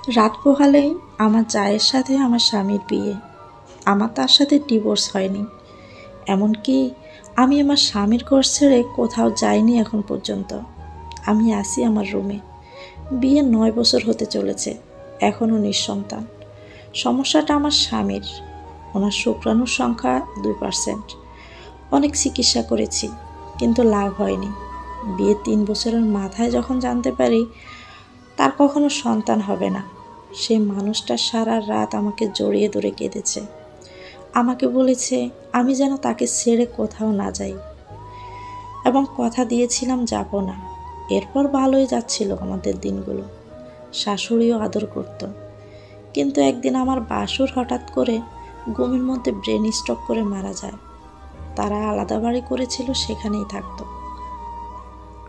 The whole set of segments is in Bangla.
রাত পোহালেই আমার জায়ের সাথে আমার স্বামীর বিয়ে। আমার তার সাথে ডিভোর্স হয়নি, এমনকি আমি আমার স্বামীর ঘর ছেড়ে কোথাও যাইনি এখন পর্যন্ত। আমি আছি আমার রুমে। বিয়ে 9 বছর হতে চলেছে, এখনও নিঃসন্তান। সমস্যাটা আমার স্বামীর। ওনার শুক্রাণুর সংখ্যা 2%। অনেক চিকিৎসা করেছি, কিন্তু লাভ হয়নি। বিয়ে 3 বছরের মাথায় যখন জানতে পারি তার কখনো সন্তান হবে না, সেই মানুষটা সারা রাত আমাকে জড়িয়ে ধরে কেঁদেছে। আমাকে বলেছে আমি যেন তাকে ছেড়ে কোথাও না যাই, এবং কথা দিয়েছিলাম যাব না। এরপর ভালোই যাচ্ছিল আমাদের দিনগুলো। শাশুড়িও আদর করত। কিন্তু একদিন আমার বাসুর হঠাৎ করে ঘুমের মধ্যে ব্রেন স্ট্রোক করে মারা যায়। তারা আলাদা বাড়ি করেছিল, সেখানেই থাকতো।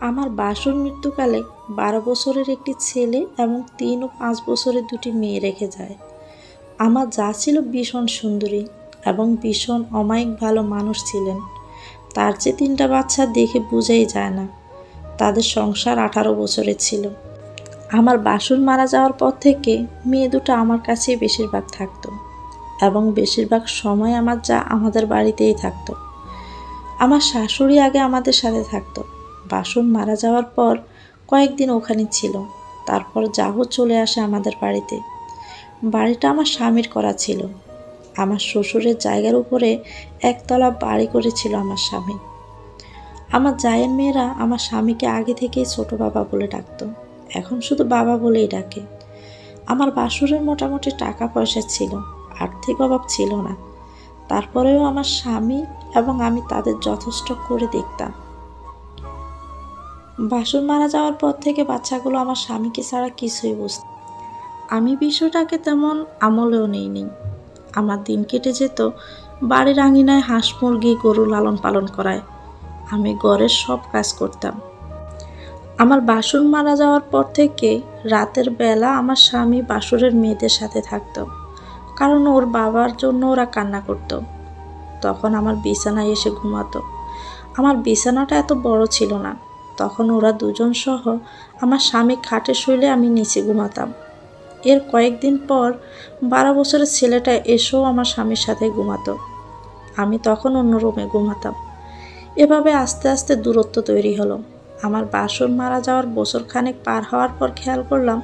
আমার বাসুর মৃত্যুকালে 12 বছরের একটি ছেলে এবং 3 ও 5 বছরের 2টি মেয়ে রেখে যায়। আমার যা ছিল ভীষণ সুন্দরী এবং ভীষণ অমায়িক ভালো মানুষ ছিলেন। তার যে 3টা বাচ্চা দেখে বোঝাই যায় না। তাদের সংসার 18 বছরের ছিল। আমার বাসুর মারা যাওয়ার পর থেকে মেয়ে দুটো আমার কাছেই বেশিরভাগ থাকতো, এবং বেশিরভাগ সময় আমার যা আমাদের বাড়িতেই থাকতো। আমার শাশুড়ি আগে আমাদের সাথে থাকতো। বাসুর মারা যাওয়ার পর কয়েকদিন ওখানে ছিল, তারপর যাহো চলে আসে আমাদের বাড়িতে। বাড়িটা আমার স্বামীর করা ছিল। আমার শ্বশুরের জায়গার উপরে একতলা বাড়ি করেছিল আমার স্বামী। আমার জায়ের মেয়েরা আমার স্বামীকে আগে থেকেই ছোট বাবা বলে ডাকতো, এখন শুধু বাবা বলেই ডাকে। আমার বাসুরের মোটামুটি টাকা পয়সা ছিল, আর্থিক অভাব ছিল না। তারপরেও আমার স্বামী এবং আমি তাদের যথেষ্ট করে দেখতাম। বাসুর মারা যাওয়ার পর থেকে বাচ্চাগুলো আমার স্বামীকে ছাড়া কিছুই বুঝত। আমি বিষয়টাকে তেমন আমলেও নেইনি। আমার দিন কেটে যেত বাড়ির আঙিনায় হাঁস মুরগি গরু লালন পালন করায়। আমি ঘরের সব কাজ করতাম। আমার বাসুর মারা যাওয়ার পর থেকে রাতের বেলা আমার স্বামী বাসুরের মেয়েদের সাথে থাকতো, কারণ ওর বাবার জন্য ওরা কান্না করত। তখন আমার বিছানায় এসে ঘুমাতো। আমার বিছানাটা এত বড় ছিল না, তখন ওরা দুজন সহ আমার স্বামী খাটে শুইলে আমি নিচে ঘুমাতাম। এর কয়েকদিন পর 12 বছরের ছেলেটা এসেও আমার স্বামীর সাথে ঘুমাতো। আমি তখন অন্য রুমে ঘুমাতাম। এভাবে আস্তে আস্তে দূরত্ব তৈরি হলো। আমার বাসুর মারা যাওয়ার বছর খানেক পার হওয়ার পর খেয়াল করলাম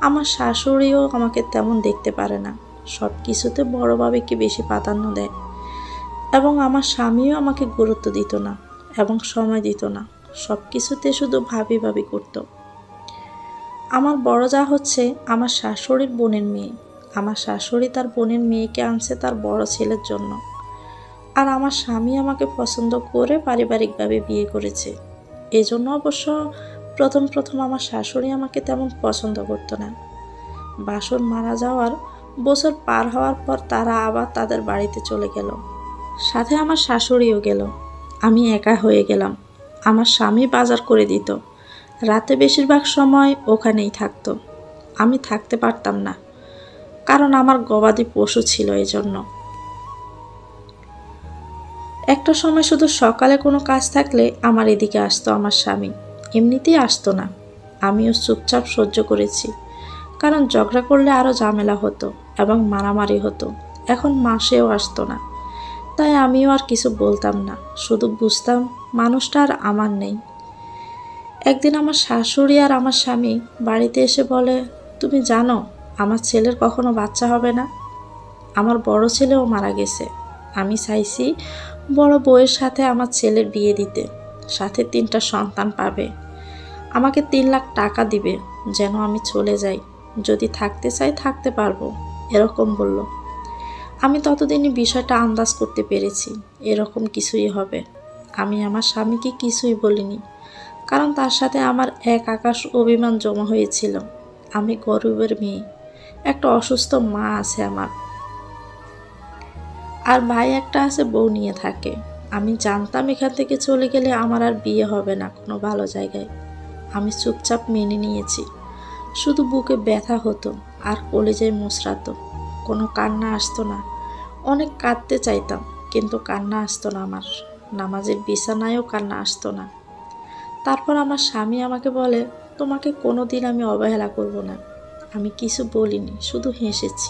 আমার শাশুড়িও আমাকে তেমন দেখতে পারে না। সব কিছুতে বড় বাবাকে বেশি প্রাধান্য দেয়, এবং আমার স্বামীও আমাকে গুরুত্ব দিত না এবং সময় দিত না। সব কিছুতে শুধু ভাবি ভাবি করত। আমার বড় যা হচ্ছে আমার শাশুড়ির বোনের মেয়ে। আমার শাশুড়ি তার বোনের মেয়েকে আনছে তার বড় ছেলের জন্য। আর আমার স্বামী আমাকে পছন্দ করে পারিবারিকভাবে বিয়ে করেছে। এজন্য অবশ্য প্রথম প্রথম আমার শাশুড়ি আমাকে তেমন পছন্দ করতো না। বাসুর মারা যাওয়ার বছর পার হওয়ার পর তারা আবার তাদের বাড়িতে চলে গেল। সাথে আমার শাশুড়িও গেল। আমি একা হয়ে গেলাম। আমার স্বামী বাজার করে দিত। রাতে বেশিরভাগ সময় ওখানেই থাকতো। আমি থাকতে পারতাম না, কারণ আমার গবাদি পশু ছিল এজন্য। একটা সময় শুধু সকালে কোনো কাজ থাকলে আমার এদিকে আসতো আমার স্বামী। এমনিতেই আসতো না। আমিও চুপচাপ সহ্য করেছি, কারণ ঝগড়া করলে আরও ঝামেলা হতো এবং মারামারি হতো। এখন মাসেও আসতো না, তাই আমিও আর কিছু বলতাম না, শুধু বুঝতাম মানুষটা আর আমার নেই। একদিন আমার শাশুড়ি আর আমার স্বামী বাড়িতে এসে বলে, তুমি জানো আমার ছেলের কখনো বাচ্চা হবে না। আমার বড় ছেলেও মারা গেছে। আমি চাইছি বড় বউয়ের সাথে আমার ছেলের বিয়ে দিতে, সাথে 3টা সন্তান পাবে। আমাকে 3 লাখ টাকা দিবে যেন আমি চলে যাই, যদি থাকতে চাই থাকতে পারবো, এরকম বলল। আমি ততদিনই বিষয়টা আন্দাজ করতে পেরেছি এরকম কিছুই হবে। আমি আমার স্বামীকে কিছুই বলিনি, কারণ তার সাথে আমার এক আকাশ অভিমান জমা হয়েছিল। আমি গরিবের মেয়ে, একটা অসুস্থ মা আছে আমার, আর ভাই একটা আছে বউ নিয়ে থাকে। আমি জানতাম এখান থেকে চলে গেলে আমার আর বিয়ে হবে না কোনো ভালো জায়গায়। আমি চুপচাপ মেনে নিয়েছি। শুধু বুকে ব্যথা হতো আর কলিজায় মুচড়াতো। কোনো কান্না আসতো না। অনেক কাঁদতে চাইতাম, কিন্তু কান্না আসতো না আমার। নামাজের বিছানায়ও কান্না আসতো না। তারপর আমার স্বামী আমাকে বলে, তোমাকে কোনো দিন আমি অবহেলা করব না। আমি কিছু বলিনি, শুধু হেসেছি।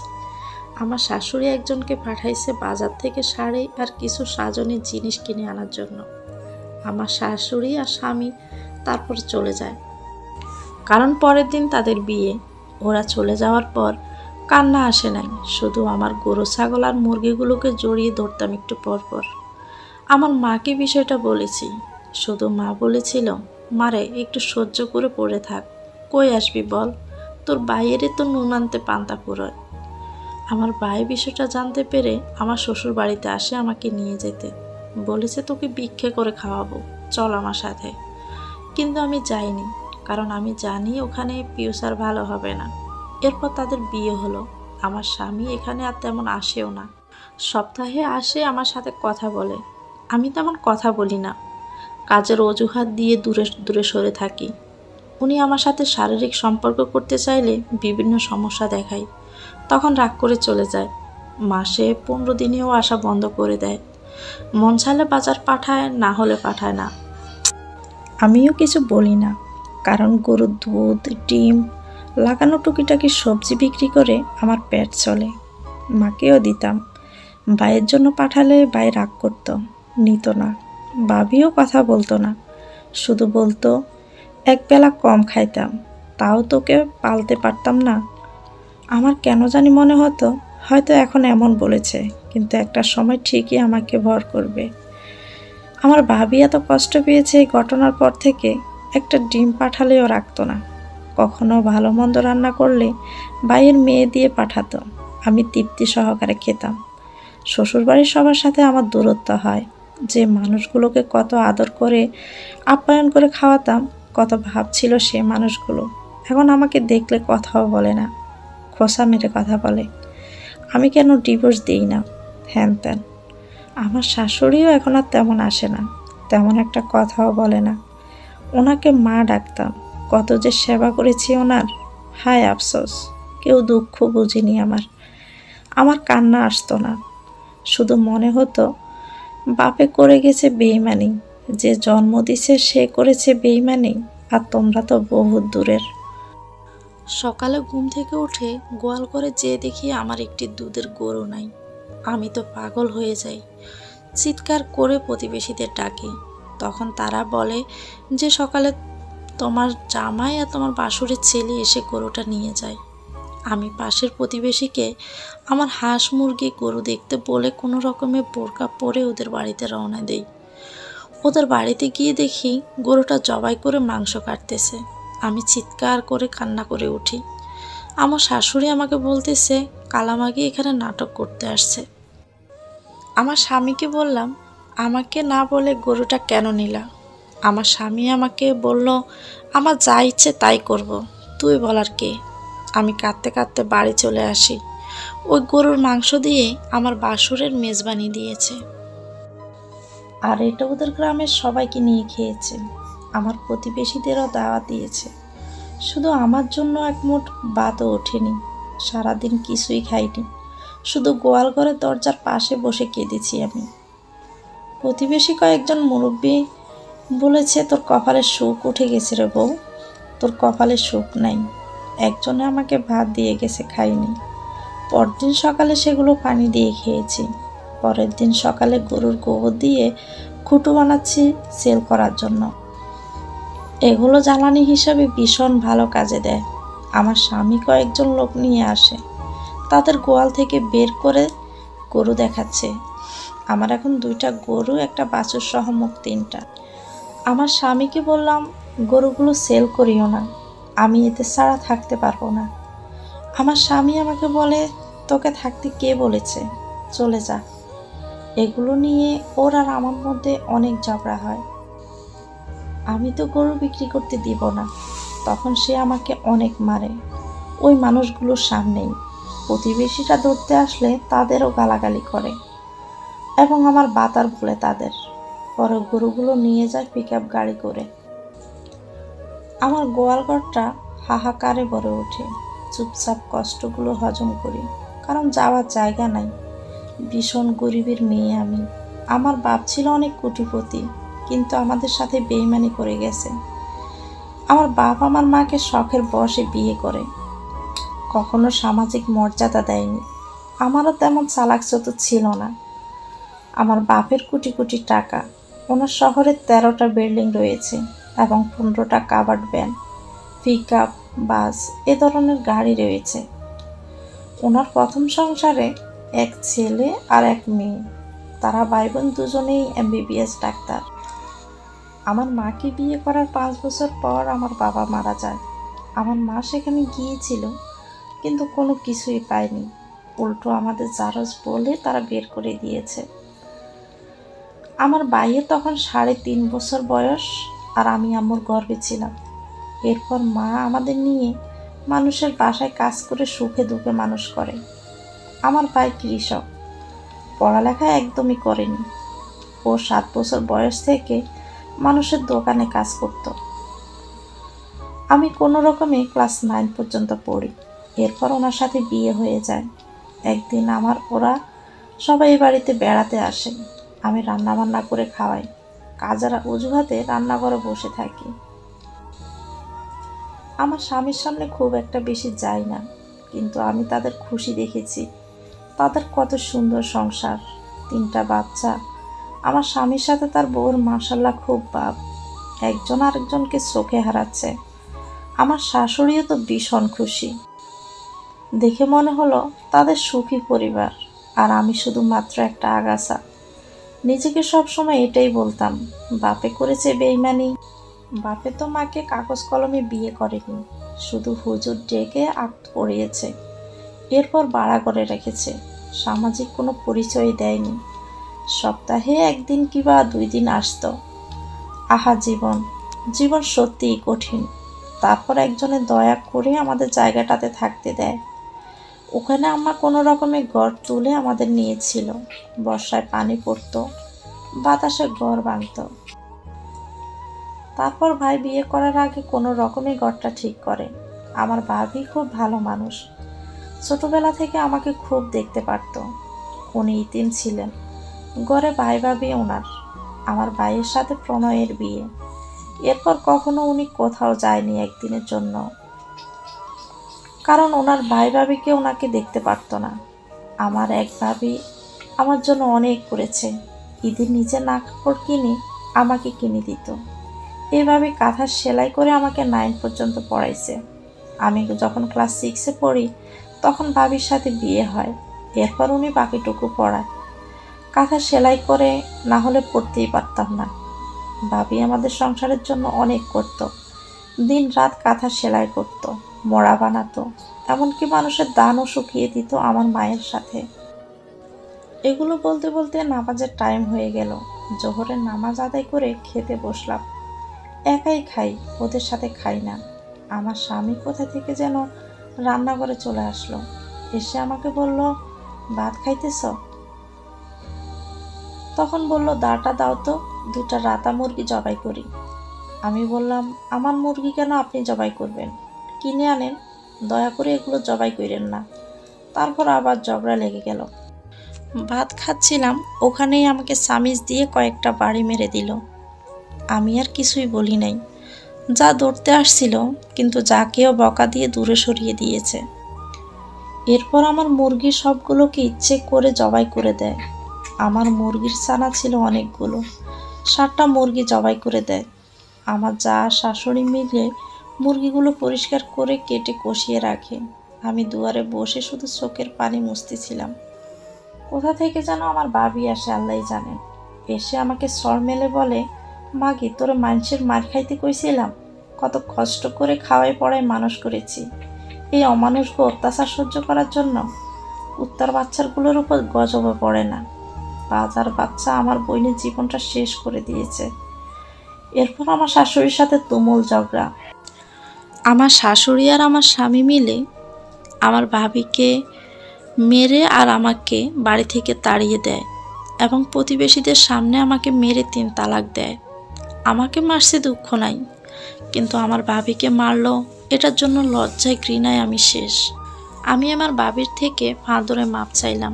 আমার শাশুড়ি একজনকে পাঠাইছে বাজার থেকে শাড়ি আর কিছু সাজনের জিনিস কিনে আনার জন্য। আমার শাশুড়ি আর স্বামী তারপর চলে যায়, কারণ পরের দিন তাদের বিয়ে। ওরা চলে যাওয়ার পর কান্না আসে নাই, শুধু আমার গরু ছাগল আর মুরগিগুলোকে জড়িয়ে ধরতাম একটু পর পর। আমার মাকে বিষয়টা বলেছি, শুধু মা বলেছিল, মারে একটু সহ্য করে পড়ে থাক, কই আসবি বল, তোর বাইরে তো নুন আনতে পান্তা ফুরোয়। আমার ভাই বিষয়টা জানতে পেরে আমার শ্বশুর বাড়িতে আসে আমাকে নিয়ে যেতে, বলেছে তোকে ভিক্ষে করে খাওয়াবো, চল আমার সাথে। কিন্তু আমি যাইনি, কারণ আমি জানি ওখানে ফিউচার ভালো হবে না। এরপর তাদের বিয়ে হলো। আমার স্বামী এখানে আর তেমন আসেও না, সপ্তাহে আসে আমার সাথে কথা বলে। আমি তেমন কথা বলি না, কাজের অজুহাত দিয়ে দূরে দূরে সরে থাকি। উনি আমার সাথে শারীরিক সম্পর্ক করতে চাইলে বিভিন্ন সমস্যা দেখায়, তখন রাগ করে চলে যায়। মাসে 15 দিনেও আসা বন্ধ করে দেয়। মন চাইলে বাজার পাঠায়, না হলে পাঠায় না। আমিও কিছু বলি না, কারণ গরুর দুধ, ডিম, লাগানো টুকিটাকি সবজি বিক্রি করে আমার পেট চলে। মাকেও দিতাম। ভাইয়ের জন্য পাঠালে ভাই রাগ করত, নিত না। ভাবিও কথা বলতো না, শুধু বলতো একবেলা কম খাইতাম, তাও তোকে পালতে পারতাম না। আমার কেন জানি মনে হতো হয়তো এখন এমন বলেছে, কিন্তু একটা সময় ঠিকই আমাকে ভর করবে। আমার ভাবি এত কষ্ট পেয়েছে এই ঘটনার পর থেকে, একটা ডিম পাঠালেও রাখতো না। কখনো ভালো মন্দ রান্না করলে ভাইয়ের মেয়ে দিয়ে পাঠাতো, আমি তৃপ্তি সহকারে খেতাম। শ্বশুরবাড়ির সবার সাথে আমার দূরত্ব হয়। যে মানুষগুলোকে কত আদর করে আপ্যায়ন করে খাওয়াতাম, কত ভাব ছিল সে মানুষগুলো, এখন আমাকে দেখলে কথাও বলে না, খোসা মেরে কথা বলে। আমি কেন ডিভোর্স দিই না, হ্যান ত্যান। আমার শাশুড়িও এখন আর তেমন আসে না, তেমন একটা কথাও বলে না। ওনাকে মা ডাকতাম, কত যে সেবা করেছি ওনার, হায় আফসোস, কেউ দুঃখ বুঝিনি আমার। আমার কান্না আসতো না, শুধু মনে হতো বাপে করে গেছে বেইমানি, যে জন্ম দিছে সে করেছে বেইমানি, আর তোমরা তো বহুত দূরের। সকালে ঘুম থেকে উঠে গোয়াল করে যেয়ে দেখি আমার একটি দুধের গরু নাই। আমি তো পাগল হয়ে যাই, চিৎকার করে প্রতিবেশীদের ডাকি। তখন তারা বলে যে সকালে তোমার জামাই আর তোমার বাসুরের ছেলে এসে গরুটা নিয়ে যায়। আমি পাশের প্রতিবেশীকে আমার হাঁস মুরগি গরু দেখতে বলে কোনো রকমে বোরকা পরে ওদের বাড়িতে রওনা দেই। ওদের বাড়িতে গিয়ে দেখি গরুটা জবাই করে মাংস কাটতেছে। আমি চিৎকার করে কান্না করে উঠি। আমার শাশুড়ি আমাকে বলতেছে কালামাগি এখানে নাটক করতে আসছে। আমার স্বামীকে বললাম, আমাকে না বলে গরুটা কেন নিলা? আমার স্বামী আমাকে বলল, আমার যা ইচ্ছে তাই করব, তুই বলার কে? আমি কাঁদতে কাঁদতে বাড়ি চলে আসি। ওই গরুর মাংস দিয়ে আমার বাসুরের মেজবানি দিয়েছে, আর এটা ওদের গ্রামের সবাইকে নিয়ে খেয়েছে। আমার প্রতিবেশীদেরও দাওয়াত দিয়েছে। শুধু আমার জন্য এক মুঠ ভাতও ওঠেনি। সারাদিন কিছুই খাইনি, শুধু গোয়াল ঘরের দরজার পাশে বসে কেঁদেছি আমি। প্রতিবেশী কয়েকজন মুরব্বী বলেছে, তোর কপালে সুখ উঠে গেছে রে বউ, তোর কপালে সুখ নাই। একজনে আমাকে ভাত দিয়ে গেছে, খাইনি। পরদিন সকালে সেগুলো পানি দিয়ে খেয়েছি। পরের দিন সকালে গরুর গোবর দিয়ে খুঁটো বানাচ্ছি সেল করার জন্য। এগুলো জ্বালানি হিসাবে ভীষণ ভালো কাজে দেয়। আমার স্বামী কয়েকজন লোক নিয়ে আসে, তাদের গোয়াল থেকে বের করে গরু দেখাচ্ছে। আমার এখন 2টা গরু, একটা বাছুর সহ মোট 3টা। আমার স্বামীকে বললাম, গরুগুলো সেল করিও না, আমি এতে ছাড়া থাকতে পারবো না। আমার স্বামী আমাকে বলে, তোকে থাকতে কে বলেছে, চলে যা। এগুলো নিয়ে ওর আর আমার মধ্যে অনেক ঝগড়া হয়। আমি তো গরু বিক্রি করতে দিব না, তখন সে আমাকে অনেক মারে ওই মানুষগুলোর সামনেই। প্রতিবেশীরা ধরতে আসলে তাদেরও গালাগালি করে এবং আমার বাতার বলে তাদের। পরে গরুগুলো নিয়ে যায় পিকআপ গাড়ি করে। আমার গোয়ালঘরটা হাহাকারে ভরে ওঠে। চুপচাপ কষ্টগুলো হজম করি, কারণ যাওয়ার জায়গা নাই। ভীষণ গরিবের মেয়ে আমি। আমার বাপ ছিল অনেক কোটিপতি, কিন্তু আমাদের সাথে বেইমানি করে গেছে। আমার বাপ আমার মাকে শখের বশে বিয়ে করে। কখনো সামাজিক মর্যাদা দেয়নি। আমারও তেমন চালাক চতুর ছিল না। আমার বাপের কোটি কোটি টাকা, ওনার শহরে 13টা বিল্ডিং রয়েছে এবং 15টা কাভার্ড ভ্যান, পিক আপ, বাস এ ধরনের গাড়ি রয়েছে। ওনার প্রথম সংসারে এক ছেলে আর এক মেয়ে, তারা ভাই বোন দুজনেই MBBS ডাক্তার। আমার মাকে বিয়ে করার 5 বছর পর আমার বাবা মারা যায়। আমার মা সেখানে গিয়েছিল কিন্তু কোনো কিছুই পায়নি, উল্টো আমাদের জারজ বলে তারা বের করে দিয়েছে। আমার ভাইয়ের তখন 3.5 বছর বয়স আর আমি আম্মুর গর্ভে ছিলাম। এরপর মা আমাদের নিয়ে মানুষের বাসায় কাজ করে সুখে দুঃখে মানুষ করে। আমার ভাই কৃষক, পড়ালেখা একদমই করেনি। ও 7 বছর বয়স থেকে মানুষের দোকানে কাজ করত। আমি কোনো রকমে ক্লাস 9 পর্যন্ত পড়ি। এরপর ওনার সাথে বিয়ে হয়ে যায়। একদিন ওরা সবাই বাড়িতে বেড়াতে আসে। আমি রান্না বান্না করে খাওয়াই, কাজের অজুহাতে রান্নাঘরে বসে থাকি। আমার স্বামীর সামনে খুব একটা বেশি যাই না, কিন্তু আমি তাদের খুশি দেখেছি। তাদের কত সুন্দর সংসার, 3টা বাচ্চা। আমার স্বামীর সাথে তার বউর মাশাল্লাহ খুব ভাব, একজন আরেকজনকে চোখে হারাচ্ছে। আমার শাশুড়িও তো ভীষণ খুশি। দেখে মনে হলো তাদের সুখী পরিবার, আর আমি শুধুমাত্র একটা আগাছা। নিজেকে সবসময় এটাই বলতাম, বাপে করেছে বেইমানি। বাপে তো মাকে কাগজ কলমে বিয়ে করেনি, শুধু হুজুর ডেকে আক্ত পড়িয়েছে। এরপর ভাড়া করে রেখেছে, সামাজিক কোনো পরিচয় দেয়নি। সপ্তাহে 1 দিন কিংবা 2 দিন আসতো। আহা জীবন, জীবন সত্যিই কঠিন। তারপর একজনে দয়া করে আমাদের জায়গাটাতে থাকতে দেয়। ওখানে আম্মা কোনো রকমে ঘর তুলে আমাদের নিয়েছিল। বর্ষায় পানি পড়তো, বাতাসে ঘর ভাঙতো। তারপর ভাই বিয়ে করার আগে কোনো রকমে ঘরটা ঠিক করে। আমার ভাবি খুব ভালো মানুষ, ছোটবেলা থেকে আমাকে খুব দেখতে পারতো। উনি ইতিম ছিলেন, ঘরে ভাই ভাবি ওনার। আমার ভাইয়ের সাথে প্রণয়ের বিয়ে। এরপর কখনো উনি কোথাও যায়নি একদিনের জন্য, কারণ ওনার ভাই ভাবিকে ওনাকে দেখতে পারতো না। আমার এক ভাবি আমার জন্য অনেক করেছে। ঈদের নিজে না কাপড় কিনে আমাকে কিনে দিত। এইভাবে কাঁথা সেলাই করে আমাকে 9 পর্যন্ত পড়াইছে। আমি যখন ক্লাস 6-এ পড়ি তখন ভাবির সাথে বিয়ে হয়। এরপর উনি বাকিটুকু পড়ায়। কাঁথা সেলাই করে না হলে পড়তেই পারতাম না। ভাবি আমাদের সংসারের জন্য অনেক করত। দিন রাত কাঁথা সেলাই করত, মোড়া বানাতো, এমনকি মানুষের দানও শুকিয়ে দিত আমার মায়ের সাথে। এগুলো বলতে বলতে নামাজের টাইম হয়ে গেল। জোহরের নামাজ আদায় করে খেতে বসলাম। একাই খাই, ওদের সাথে খাই না। আমার স্বামী কোথা থেকে যেন রান্নাঘরে চলে আসলো। এসে আমাকে বলল, ভাত খাইতেছ? তখন বলল, দাটা দাও তো, 2টা রাতা মুরগি জবাই করি। আমি বললাম, আমার মুরগি কেন আপনি জবাই করবেন? কিনে আনেন, দয়া করে এগুলো জবাই করেন না। তারপর আবার ঝগড়া লেগে গেল। ভাত খাচ্ছিলাম, ওখানেই আমাকে সামিজ দিয়ে কয়েকটা বাড়ি মেরে দিল। আমি আর কিছুই বলি নাই। যা ধরতে আসছিল, কিন্তু যাকেও বকা দিয়ে দূরে সরিয়ে দিয়েছে। এরপর আমার মুরগির সবগুলোকে ইচ্ছে করে জবাই করে দেয়। আমার মুরগির ছানা ছিল অনেকগুলো, 7টা মুরগি জবাই করে দেয়। আমার যা শাশুড়ি মিলে মুরগিগুলো পরিষ্কার করে কেটে কষিয়ে রাখে। আমি দুয়ারে বসে শুধু চোখের পানি মুছতেছিলাম। কোথা থেকে যেন আমার ভাবি আসে, আল্লাহই জানেন। এসে আমাকে সর মেলে বলে, মাগি তোরে মানুষের মার খাইতে কইছিলাম, কত কষ্ট করে খাওয়াই পড়ায় মানুষ করেছি, এই অমানুষকে অত্যাচার সহ্য করার জন্য? কুত্তার বাচ্চাগুলোর উপর গজবে পড়ে না। বাজার বাচ্চা আমার বোনের জীবনটা শেষ করে দিয়েছে। এরপর আমার শাশুড়ির সাথে তুমুল ঝগড়া। আমার শাশুড়ি আর আমার স্বামী মিলে আমার ভাবিকে মেরে আর আমাকে বাড়ি থেকে তাড়িয়ে দেয় এবং প্রতিবেশীদের সামনে আমাকে মেরে 3 তালাক দেয়। আমাকে মারছে দুঃখ নাই, কিন্তু আমার ভাবিকে মারলো, এটার জন্য লজ্জায় ঘৃণায় আমি শেষ। আমি আমার ভাবির থেকে পা ধরে মাপ চাইলাম।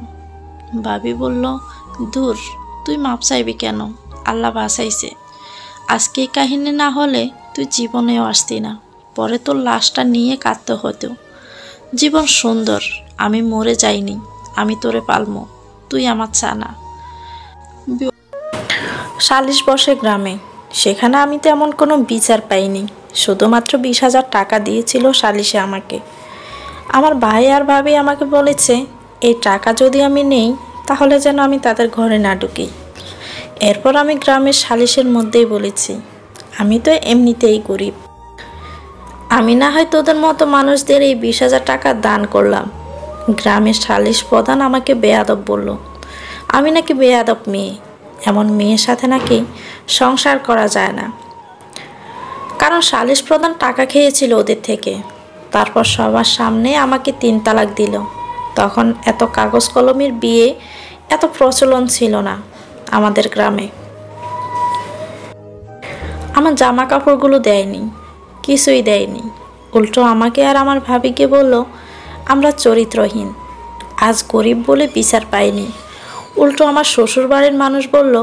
ভাবি বলল, দূর, তুই মাপ চাইবি কেন? আল্লাহ বাঁচাইছে। আজকে এই কাহিনী না হলে তুই জীবনেও আসতি না, পরে তোর লাশটা নিয়ে কাঁদতে হতো। জীবন সুন্দর, আমি মরে যাইনি, আমি তোরে পালমো, তুই আমার চানা। সালিশ বসে গ্রামে, সেখানে আমি তেমন কোনো বিচার পাইনি। শুধুমাত্র 20,000 টাকা দিয়েছিল সালিশে আমাকে। আমার ভাই আর ভাবি আমাকে বলেছে এই টাকা যদি আমি নেই তাহলে যেন আমি তাদের ঘরে না ঢুকি। এরপর আমি গ্রামের সালিশের মধ্যেই বলেছি, আমি তো এমনিতেই গরিব, আমি না হয় তোদের মতো মানুষদের এই 20,000 টাকা দান করলাম। গ্রামের সালিশ প্রধান আমাকে বেয়াদব বলল, আমি নাকি বেয়াদব মেয়ে, এমন মেয়ের সাথে নাকি সংসার করা যায় না। কারণ সালিশ প্রধান টাকা খেয়েছিল ওদের থেকে। তারপর সবার সামনে আমাকে 3 তালাক দিল। তখন এত কাগজ কলমের বিয়ে এত প্রচলন ছিল না আমাদের গ্রামে। আমার জামা কাপড়গুলো দেয়নি, কিছুই দেয়নি। উল্টো আমাকে আর আমার ভাবিকে বলল আমরা চরিত্রহীন, আজ গরিব বলে বিচার পাইনি। উল্টো আমার শ্বশুর বাড়ির মানুষ বলল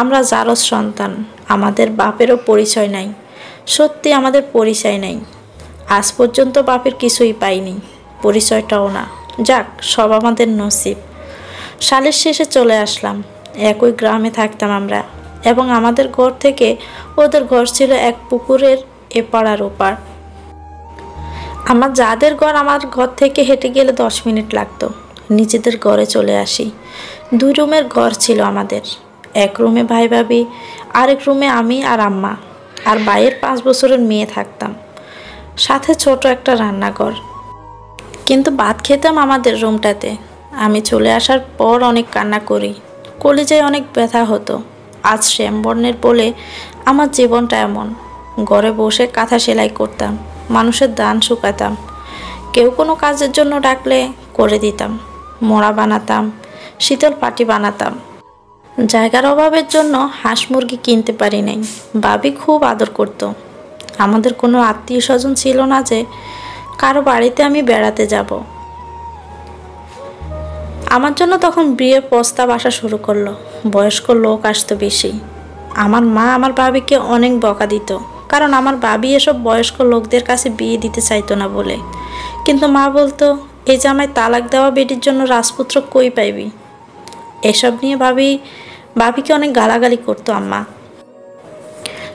আমরা জারজ সন্তান, আমাদের বাপেরও পরিচয় নাই। সত্যি আমাদের পরিচয় নাই, আজ পর্যন্ত বাপের কিছুই পাইনি, পরিচয়টাও না। যাক, সব আমাদের নসিব। সালের শেষে চলে আসলাম। একই গ্রামে থাকতাম আমরা, এবং আমাদের ঘর থেকে ওদের ঘর ছিল এক পুকুরের এপার আর ওপার। আমার যাদের ঘর আমার ঘর থেকে হেঁটে গেলে 10 মিনিট লাগতো। নিজেদের ঘরে চলে আসি। 2 রুমের ঘর ছিল আমাদের। এক রুমে ভাই ভাবি, আরেক রুমে আমি আর আম্মা আর ভাইয়ের 5 বছরের মেয়ে থাকতাম, সাথে ছোট একটা রান্নাঘর। কিন্তু ভাত খেতাম আমাদের রুমটাতে। আমি চলে আসার পর অনেক কান্না করি, কলিজায় অনেক ব্যথা হতো। আজ শ্যামবর্ণের বলে আমার জীবনটা এমন। ঘরে বসে কাঁথা সেলাই করতাম, মানুষের দান শুকাতাম, কেউ কোনো কাজের জন্য ডাকলে করে দিতাম, মোড়া বানাতাম, শীতল পাটি বানাতাম। জায়গার অভাবের জন্য হাঁস মুরগি কিনতে পারি নাই। ভাবি খুব আদর করত। আমাদের কোনো আত্মীয় স্বজন ছিল না যে কারো বাড়িতে আমি বেড়াতে যাব। আমার জন্য তখন বিয়ের প্রস্তাব আসা শুরু করলো। বয়স্ক লোক আসতো বেশি। আমার মা আমার ভাবিকে অনেক বকা দিত, কারণ আমার ভাবি এসব বয়স্ক লোকদের কাছে বিয়ে দিতে চাইতো না বলে। কিন্তু মা বলতো এই জামাই তালাক দেওয়া বেটির জন্য রাজপুত্র কই পাইবি। এসব নিয়ে ভাবিকে অনেক গালাগালি করতো আম্মা।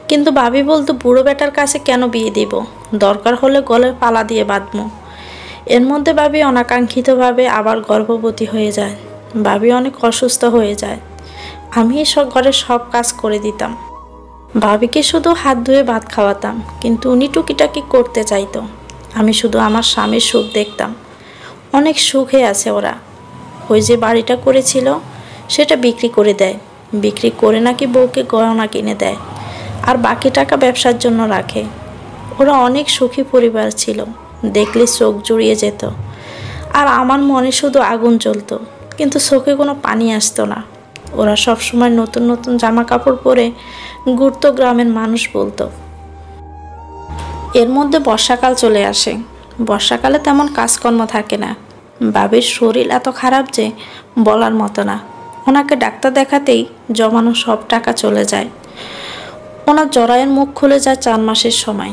কিন্তু ভাবি বলতো বুড়ো বেটার কাছে কেন বিয়ে দিব, দরকার হলে গলায় পালা দিয়ে বাঁধবো। এর মধ্যে ভাবি অনাকাঙ্ক্ষিতভাবে আবার গর্ভবতী হয়ে যায়। ভাবি অনেক অসুস্থ হয়ে যায়। আমি সব ঘরের সব কাজ করে দিতাম। ভাবিকে শুধু হাত ধুয়ে ভাত খাওয়াতাম, কিন্তু উনি টুকিটাকি করতে চাইতো। আমি শুধু আমার স্বামীর সুখ দেখতাম। অনেক সুখে আছে ওরা। ওই যে বাড়িটা করেছিল সেটা বিক্রি করে দেয়, বিক্রি করে নাকি বউকে গয়না কিনে দেয়, আর বাকি টাকা ব্যবসার জন্য রাখে। ওরা অনেক সুখী পরিবার ছিল, দেখলে চোখ জুড়িয়ে যেত। আর আমার মনে শুধু আগুন জ্বলতো, কিন্তু চোখে কোনো পানি আসতো না। ওরা সবসময় নতুন নতুন জামা কাপড় পরে ঘুরতো, গ্রামের মানুষ বলতো। এর মধ্যে বর্ষাকাল চলে আসে। বর্ষাকালে তেমন কাজকর্ম থাকে না। ভাবির শরীর এত খারাপ যে বলার মতো না। ওনাকে ডাক্তার দেখাতেই জমানো সব টাকা চলে যায়। ওনার জরায়ের মুখ খুলে যায় 4 মাসের সময়।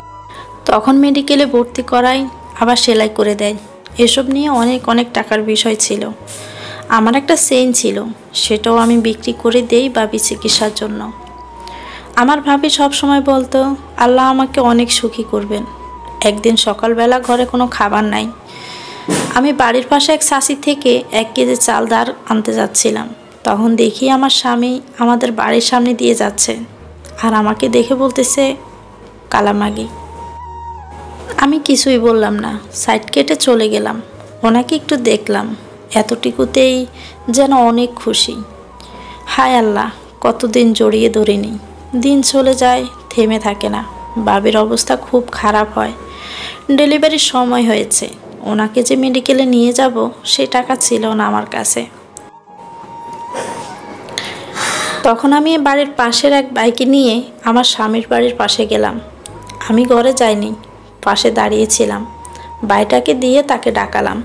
তখন মেডিকেলে ভর্তি করায়, আবার সেলাই করে দেয়। এসব নিয়ে অনেক টাকার বিষয় ছিল। আমার একটা চেইন ছিল, সেটাও আমি বিক্রি করে দেই ভাবি চিকিৎসার জন্য। আমার ভাবি সব সময় বলতো আল্লাহ আমাকে অনেক সুখী করবেন। একদিন সকালবেলা ঘরে কোনো খাবার নাই। আমি বাড়ির পাশে এক চাষি থেকে 1 কেজি চাল ধার আনতে যাচ্ছিলাম। তখন দেখি আমার স্বামী আমাদের বাড়ির সামনে দিয়ে যাচ্ছে, আর আমাকে দেখে বলতেছে কালামাগি। আমি কিছুই বললাম না, সাইড কেটে চলে গেলাম। ওনাকে একটু দেখলাম, এতটুকুতেই যেন অনেক খুশি। হায় আল্লাহ, কতদিন জড়িয়ে ধরিনি। দিন চলে যায়, থেমে থাকে না। ভাবির অবস্থা খুব খারাপ হয়। ডেলিভারির সময় হয়েছে। ওনাকে যে মেডিকেলে নিয়ে যাব সে টাকা ছিল না আমার কাছে। তখন আমি বাড়ির পাশের এক বাইকে নিয়ে আমার স্বামীর বাড়ির পাশে গেলাম। আমি ঘরে যাইনি, পাশে দাঁড়িয়েছিলাম। বাইটাকে দিয়ে তাকে ডাকালাম।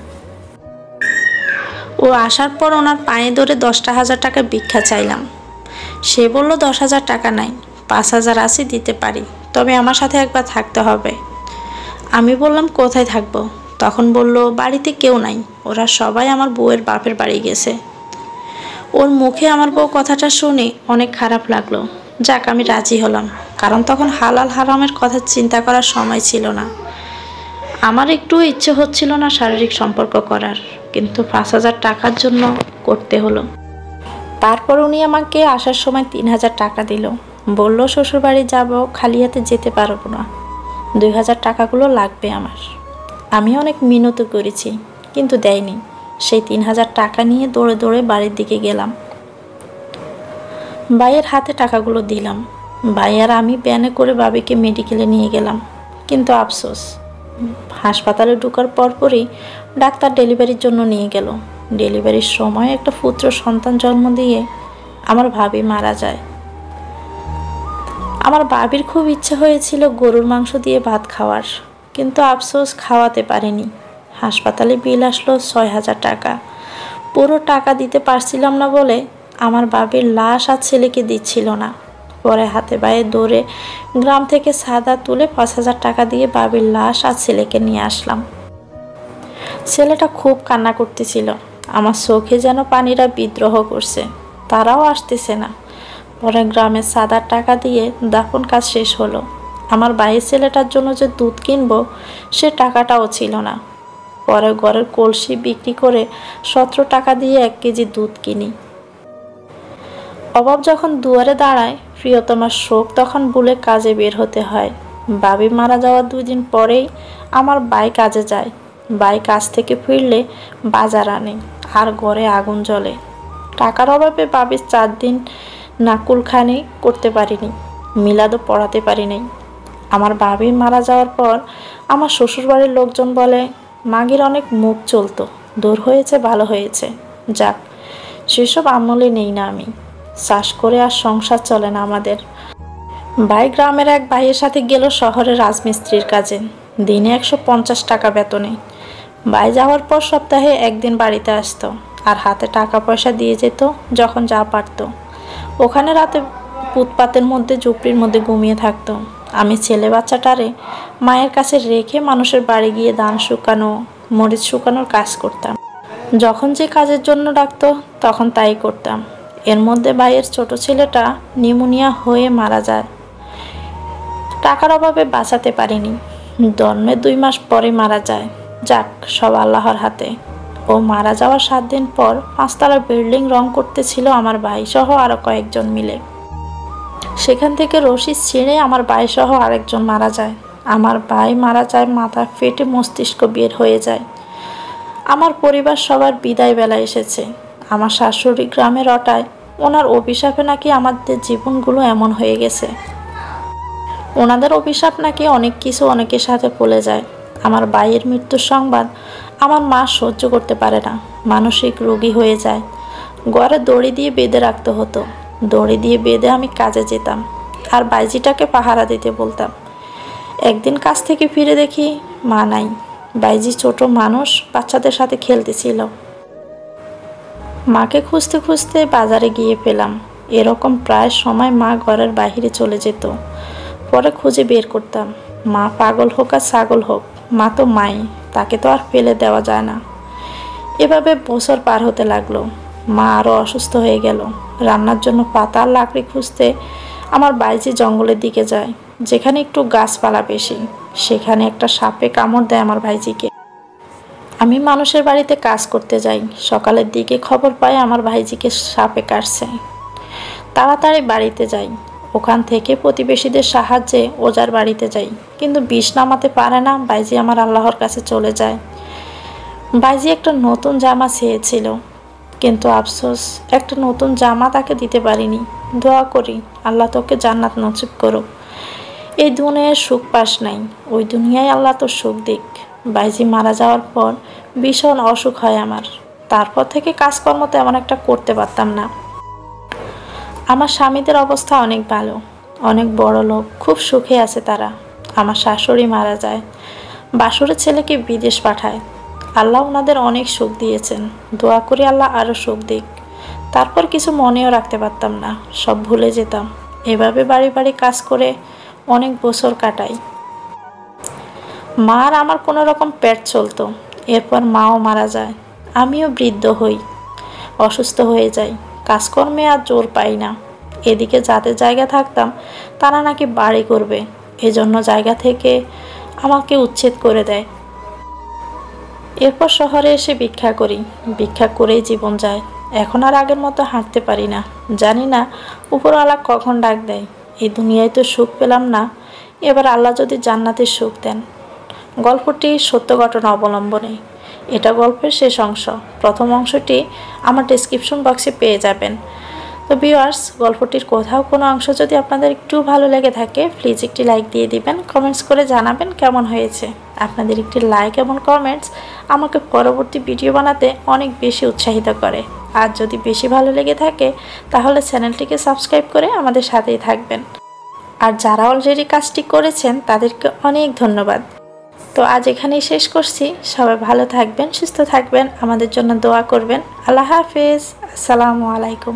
ও আসার পর ওনার পায়ে ধরে 10,000 টাকা ভিক্ষা চাইলাম। সে বলল 10,000 টাকা নাই, 5,000 আছে, দিতে পারি, তবে আমার সাথে একবার থাকতে হবে। আমি বললাম কোথায় থাকবো, তখন বলল বাড়িতে কেউ নাই, ওরা সবাই আমার বউয়ের বাপের বাড়ি গেছে। ওর মুখে আমার বউ কথাটা শুনে অনেক খারাপ লাগলো। যাক, আমি রাজি হলাম, কারণ তখন হালাল হারামের কথা চিন্তা করার সময় ছিল না। আমার একটু ইচ্ছে হচ্ছিল না শারীরিক সম্পর্ক করার, কিন্তু 5,000 টাকার জন্য করতে হলো। তারপর উনি আমাকে আসার সময় 3,000 টাকা দিল। বলল শ্বশুরবাড়ি যাব, খালি হাতে যেতে পারবো না, 2,000 টাকাগুলো লাগবে আমার। আমি অনেক মিনতি করেছি, কিন্তু দেয়নি। সেই 3,000 টাকা নিয়ে দৌড়ে দৌড়ে বাড়ির দিকে গেলাম। ভাইয়ের হাতে টাকাগুলো দিলাম। ভাই আর আমি ভ্যানে করে বাবিকে মেডিকেলে নিয়ে গেলাম, কিন্তু আফসোস, হাসপাতালে ঢোকার পরপরই ডাক্তার ডেলিভারির জন্য নিয়ে গেল। ডেলিভারির সময় একটা পুত্র সন্তান জন্ম দিয়ে আমার ভাবি মারা যায়। আমার ভাবির খুব ইচ্ছা হয়েছিল গরুর মাংস দিয়ে ভাত খাওয়ার, কিন্তু আফসোস খাওয়াতে পারিনি। হাসপাতালে বিল আসলো 6,000 টাকা। পুরো টাকা দিতে পারছিলাম না বলে আমার ভাবির লাশ আর ছেলেকে দিচ্ছিল না। পরে হাতে পায়ে দৌড়ে গ্রাম থেকে সাদা তুলে 5,000 টাকা দিয়ে ভাবির লাশ আর ছেলেকে নিয়ে আসলাম। ছেলেটা খুব কান্না করতেছিল। আমার চোখে যেন পানিরা বিদ্রোহ করছে, তারাও আসতেছে না। পরে গ্রামে সাদার টাকা দিয়ে দাফন কাজ শেষ হলো। আমার ভাইয়ের ছেলেটার জন্য যে দুধ কিনবো সে টাকাটাও ছিল না। পরে ঘরের কলসি বিক্রি করে 17 টাকা দিয়ে 1 কেজি দুধ কিনি। অভাব যখন দুয়ারে দাঁড়ায়, প্রিয়তমার শোক তখন ভুলে কাজে বের হতে হয়। ভাবি মারা যাওয়ার 2 দিন পরেই আমার ভাই কাজে যায়। ভাই কাজ থেকে ফিরলে বাজার আনে, আর ঘরে আগুন জ্বলে। টাকার অভাবে ভাবির 4 দিন না কুলখানি করতে পারিনি, মিলাদও পড়াতে পারি নাই। আমার ভাবি মারা যাওয়ার পর আমার শ্বশুরবাড়ির লোকজন বলে মাগির অনেক মুখ চলতো, দূর হয়েছে, ভালো হয়েছে। যাক, সেসব আমলে নেই না আমি। চাষ করে আর সংসার চলে না আমাদের। ভাই গ্রামের এক ভাইয়ের সাথে গেল শহরে রাজমিস্ত্রির কাজে, দিনে 150 টাকা বেতনে। ভাই যাওয়ার পর সপ্তাহে 1 দিন বাড়িতে আসতো, আর হাতে টাকা পয়সা দিয়ে যেত যখন যা পারত। ওখানে রাতে ফুটপাতের মধ্যে ঝুপড়ির মধ্যে ঘুমিয়ে থাকতো। আমি ছেলে বাচ্চাটারে মায়ের কাছে রেখে মানুষের বাড়ি গিয়ে ধান শুকানো, মরিচ শুকানোর কাজ করতাম। যখন যে কাজের জন্য ডাকতো তখন তাই করতাম। এর মধ্যে ভাইয়ের ছোট ছেলেটা নিউমোনিয়া হয়ে মারা যায়। টাকার অভাবে বাঁচাতে পারিনি। জন্মের 2 মাস পরে মারা যায়। যাক, সব আল্লাহর হাতে। ও মারা যাওয়ার 7 দিন পর 5তলা বিল্ডিং রং করতেছিল আমার ভাই সহ আরো কয়েকজন মিলে। সেখান থেকে রশি ছিঁড়ে আমার ভাই সহ আরেকজন মারা যায়। আমার ভাই মারা যায়, মাথা ফেটে মস্তিষ্ক বের হয়ে যায়। আমার পরিবার সবার বিদায় বেলা এসেছে। আমার শাশুড়ি গ্রামে রটায়, ওনার অভিশাপে নাকি আমাদের জীবনগুলো এমন হয়ে গেছে। ওনাদের অভিশাপ নাকি অনেক কিছু অনেকের সাথে ফলে যায়। আমার ভাইয়ের মৃত্যুর সংবাদ আমার মা সহ্য করতে পারে না, মানসিক রোগী হয়ে যায়। ঘরে দড়ি দিয়ে বেঁধে রাখতে হতো। দড়ি দিয়ে বেঁধে আমি কাজে যেতাম, আর বাইজিটাকে পাহারা দিতে বলতাম। একদিন কাজ থেকে ফিরে দেখি মা নাই। বাইজি ছোট মানুষ, বাচ্চাদের সাথে খেলতেছিল। মাকে খুঁজতে খুঁজতে বাজারে গিয়ে পেলাম। এরকম প্রায় সময় মা ঘরের বাইরে চলে যেত। পরে খুঁজে বের করতাম। মা পাগল হোক আর ছাগল হোক, মা তো মাই, তাকে তো আর ফেলে দেওয়া যায় না। এভাবে বছর পার হতে লাগলো। মা আরও অসুস্থ হয়ে গেল। রান্নার জন্য পাতা আর লাকড়ি খুঁজতে আমার বাইজি জঙ্গলের দিকে যায়, যেখানে একটু গাছপালা বেশি। সেখানে একটা সাপে কামড় দেয় আমার ভাইজিকে। আমি মানুষের বাড়িতে কাজ করতে যাই। সকালের দিকে খবর পাই আমার ভাইজিকে সাপে কাটছে। তাড়াতাড়ি বাড়িতে যাই। ওখান থেকে প্রতিবেশীদের সাহায্যে ওজার বাড়িতে যাই, কিন্তু বিষ নামাতে পারে না। ভাইজি আমার আল্লাহর কাছে চলে যায়। ভাইজি একটা নতুন জামা চেয়েছিল, কিন্তু আফসোস একটা নতুন জামা তাকে দিতে পারিনি। দোয়া করি আল্লাহ তোকে জান্নাত নসিব করুক। এই দুনিয়ায় সুখ পাস নাই, ওই দুনিয়ায় আল্লাহ তোর সুখ দিক। ভাইজি মারা যাওয়ার পর ভীষণ অসুখ হয় আমার। তারপর থেকে কাজকর্ম তেমন একটা করতে পারতাম না। আমার স্বামীদের অবস্থা অনেক ভালো, অনেক বড় লোক, খুব সুখে আছে তারা। আমার শাশুড়ি মারা যায়, বাসুরের ছেলেকে বিদেশ পাঠায়। আল্লাহ ওনাদের অনেক সুখ দিয়েছেন। দোয়া করি আল্লাহ আরও সুখ দিক। তারপর কিছু মনেও রাখতে পারতাম না, সব ভুলে যেতাম। এভাবে বাড়ি বাড়ি কাজ করে অনেক বছর কাটাই। মা আর আমার কোনো রকম পেট চলতো। এরপর মাও মারা যায়, আমিও বৃদ্ধ হই, অসুস্থ হয়ে যাই, কাজকর্মে আর জোর পাই না। এদিকে যাদের জায়গা থাকতাম তারা নাকি বাড়ি করবে, এজন্য জায়গা থেকে আমাকে উচ্ছেদ করে দেয়। এরপর শহরে এসে ভিক্ষা করি, ভিক্ষা করেই জীবন যায়। এখন আর আগের মতো হাঁটতে পারি না, জানি না উপরওয়ালা কখন ডাক দেয়। এই দুনিয়ায় তো সুখ পেলাম না, এবার আল্লাহ যদি জান্নাতের সুখ দেন। গল্পটি সত্য ঘটনা অবলম্বনে। এটা গল্পের শেষ অংশ। প্রথম অংশটি আমার ডেসক্রিপশন বক্সে পেয়ে যাবেন। তো ভিউয়ার্স, গল্পটির কোথাও কোনো অংশ যদি আপনাদের একটু ভালো লেগে থাকে প্লিজ একটি লাইক দিয়ে দিবেন, কমেন্টস করে জানাবেন কেমন হয়েছে। আপনাদের একটি লাইক এবং কমেন্টস আমাকে পরবর্তী ভিডিও বানাতে অনেক বেশি উৎসাহিত করে। আর যদি বেশি ভালো লেগে থাকে তাহলে চ্যানেলটিকে সাবস্ক্রাইব করে আমাদের সাথেই থাকবেন। আর যারা অলরেডি কাজটি করেছেন তাদেরকে অনেক ধন্যবাদ। তো আজ এখানেই শেষ করছি। সবাই ভালো থাকবেন, সুস্থ থাকবেন, আমাদের জন্য দোয়া করবেন। আল্লাহ হাফেজ, আসসালামু আলাইকুম।